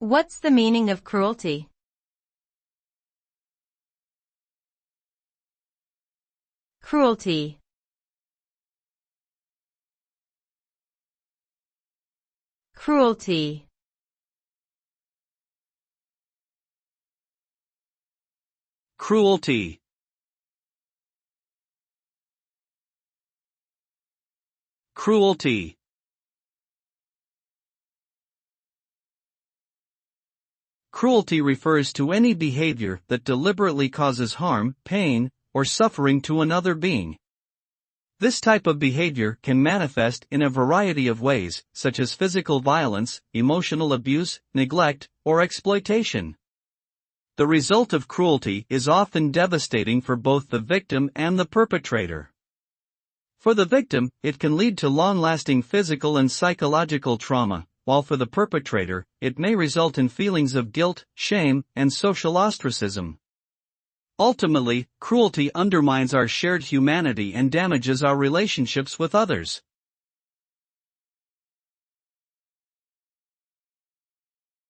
What's the meaning of cruelty? Cruelty. Cruelty. Cruelty. Cruelty. Cruelty refers to any behavior that deliberately causes harm, pain, or suffering to another being. This type of behavior can manifest in a variety of ways, such as physical violence, emotional abuse, neglect, or exploitation. The result of cruelty is often devastating for both the victim and the perpetrator. For the victim, it can lead to long-lasting physical and psychological trauma, while for the perpetrator, it may result in feelings of guilt, shame, and social ostracism. Ultimately, cruelty undermines our shared humanity and damages our relationships with others.